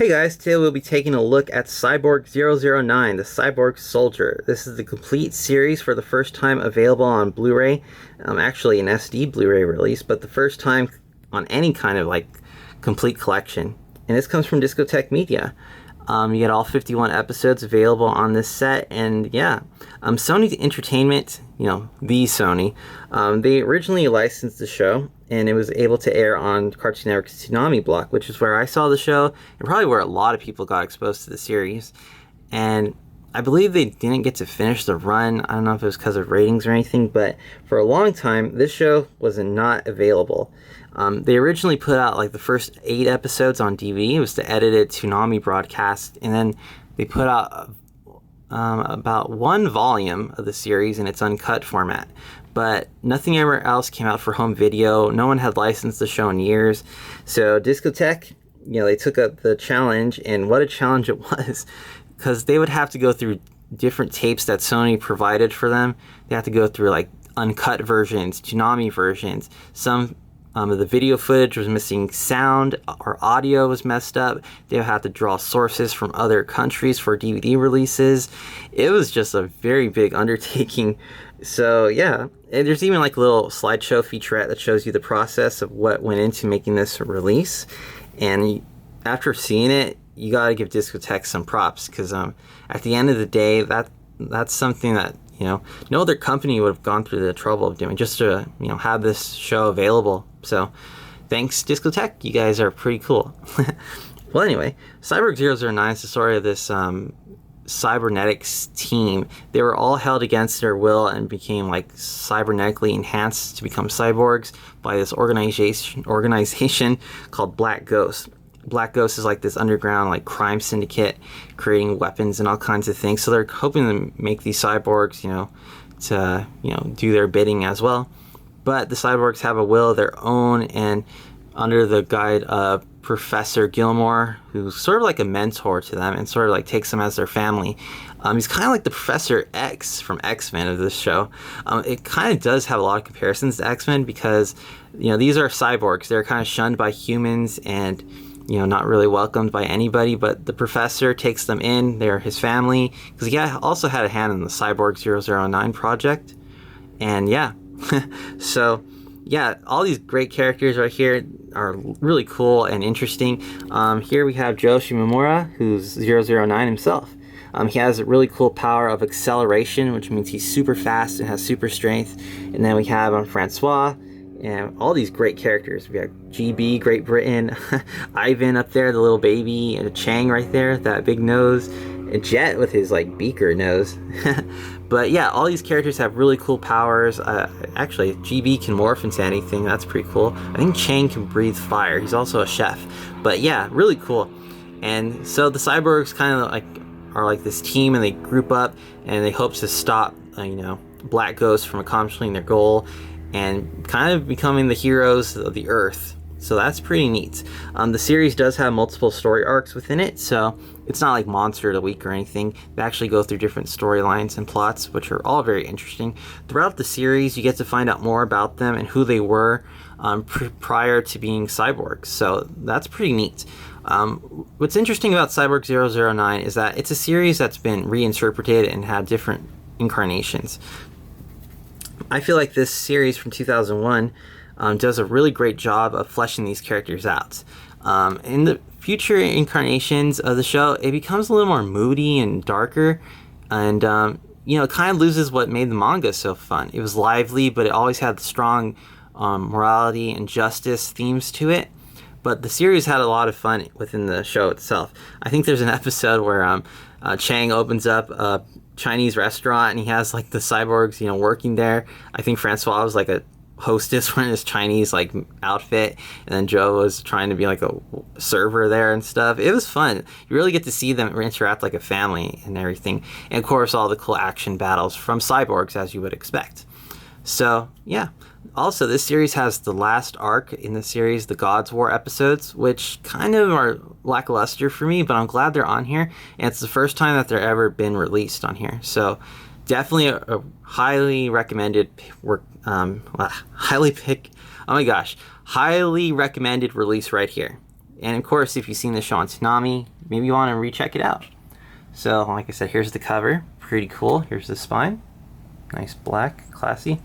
Hey guys, today we'll be taking a look at Cyborg 009, the Cyborg Soldier. This is the complete series for the first time available on Blu-ray, actually an SD Blu-ray release, but the first time on any kind of complete collection. And this comes from Discotek Media. You get all 51 episodes available on this set, and yeah, Sony Entertainment, the Sony, they originally licensed the show, and it was able to air on Cartoon Network's Toonami block, which is where I saw the show, and probably where a lot of people got exposed to the series. And I believe they didn't get to finish the run. I don't know if it was because of ratings or anything, but for a long time, this show was not available. They originally put out the first 8 episodes on DVD. It was the edited Toonami broadcast, and then they put out about 1 volume of the series in its uncut format. But nothing ever else came out for home video. No one had licensed the show in years. So Discotek, they took up the challenge, and what a challenge it was, because they would have to go through different tapes that Sony provided for them. They had to go through uncut versions, Toonami versions. Some of the video footage was missing sound or audio was messed up. They would have to draw sources from other countries for DVD releases. It was just a very big undertaking. So yeah, and there's even a little slideshow featurette that shows you the process of what went into making this release. And after seeing it, you gotta give Discotek some props, because at the end of the day, that's something that no other company would have gone through the trouble of doing, just to have this show available. So thanks, Discotek, you guys are pretty cool. Well, anyway, Cyborg 009 is the story of this cybernetics team. They were all held against their will and became cybernetically enhanced to become cyborgs by this organization called Black Ghost. Black Ghost is this underground crime syndicate creating weapons and all kinds of things. So they're hoping to make these cyborgs, to do their bidding as well. But the cyborgs have a will of their own, and under the guide of Professor Gilmore, who's sort of a mentor to them and sort of takes them as their family. He's kind of like the Professor X from X-Men of this show. It kind of does have a lot of comparisons to X-Men, because these are cyborgs. They're kind of shunned by humans and not really welcomed by anybody, but the professor takes them in. They're his family, because he also had a hand in the Cyborg 009 project. And yeah, so yeah, all these great characters right here are really cool and interesting. Here we have Joe Shimomura, who's 009 himself. He has a really cool power of acceleration, which means he's super fast and has super strength. And then we have Francois, and all these great characters. We got GB, Great Britain, Ivan up there, the little baby, and Chang right there, that big nose, and Jet with his beaker nose. But yeah, all these characters have really cool powers. Actually, GB can morph into anything. That's pretty cool. I think Chang can breathe fire. He's also a chef. But yeah, really cool. And so the cyborgs kind of are this team, and they group up and they hope to stop Black Ghost from accomplishing their goal and kind of becoming the heroes of the Earth. So that's pretty neat. The series does have multiple story arcs within it, so it's not like Monster of the Week or anything. They actually go through different storylines and plots, which are all very interesting. Throughout the series, you get to find out more about them and who they were prior to being cyborgs. So that's pretty neat. What's interesting about Cyborg 009 is that it's a series that's been reinterpreted and had different incarnations. I feel like this series from 2001 does a really great job of fleshing these characters out. In the future incarnations of the show, it becomes a little more moody and darker, and it kind of loses what made the manga so fun. It was lively, but it always had strong morality and justice themes to it. But the series had a lot of fun within the show itself. I think there's an episode where Chang opens up a Chinese restaurant, and he has the cyborgs working there. I think Francois was a hostess wearing this Chinese outfit, and then Joe was trying to be a server there and stuff. It was fun. You really get to see them interact like a family and everything. And of course, all the cool action battles from cyborgs, as you would expect. So yeah. Also, this series has the last arc in the series, the God's War episodes, which kind of are lackluster for me, but I'm glad they're on here, and it's the first time that they're ever been released on here. So definitely a highly recommended highly recommended release right here. And of course, if you've seen the show on Toonami, maybe you want to recheck it out. So, like I said, here's the cover. Pretty cool. Here's the spine. Nice black, classy.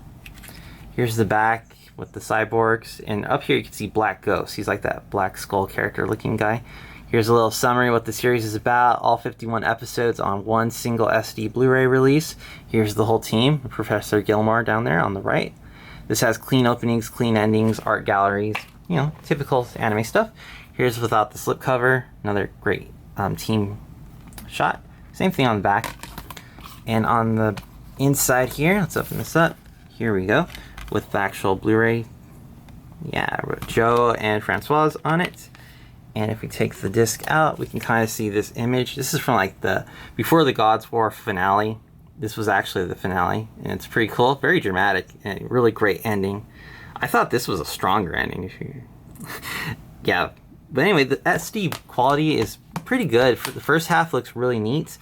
Here's the back with the cyborgs. And up here you can see Black Ghost. He's like that Black Skull character looking guy. Here's a little summary of what the series is about. All 51 episodes on one single SD Blu-ray release. Here's the whole team. Professor Gilmore down there on the right. This has clean openings, clean endings, art galleries. You know, typical anime stuff. Here's without the slipcover. Another great team shot. Same thing on the back. And on the inside here, let's open this up. Here we go. With the actual Blu-ray. Yeah, Joe and Francois on it. And if we take the disc out, we can kind of see this image. This is from like the before the Gods War finale. This was actually the finale, and it's pretty cool, very dramatic, and really great ending. I thought this was a stronger ending. If you, yeah. But anyway, the SD quality is pretty good. The first half looks really neat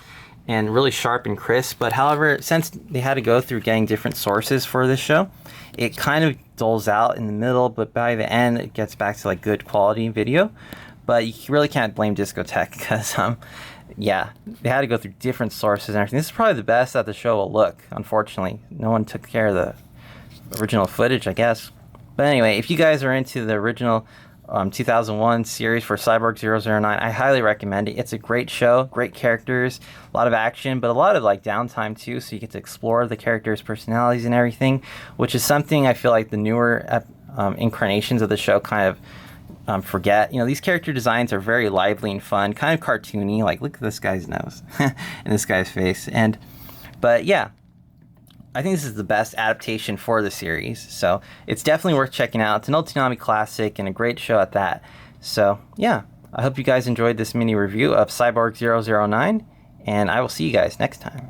and really sharp and crisp. But however, since they had to go through getting different sources for this show, it kind of dulls out in the middle. But by the end, it gets back to like good quality video. But you really can't blame Discotek because, yeah, they had to go through different sources and everything. This is probably the best that the show will look, unfortunately. No one took care of the original footage, I guess. But anyway, if you guys are into the original 2001 series for Cyborg 009, I highly recommend it. It's a great show, great characters, a lot of action, but a lot of like downtime too, so you get to explore the characters' personalities and everything, which is something I feel like the newer incarnations of the show kind of forget. You know, these character designs are very lively and fun, kind of cartoony. Like, look at this guy's nose and this guy's face. But yeah, I think this is the best adaptation for the series. So it's definitely worth checking out. It's an old Toonami classic and a great show at that. So yeah, I hope you guys enjoyed this mini review of Cyborg 009, and I will see you guys next time.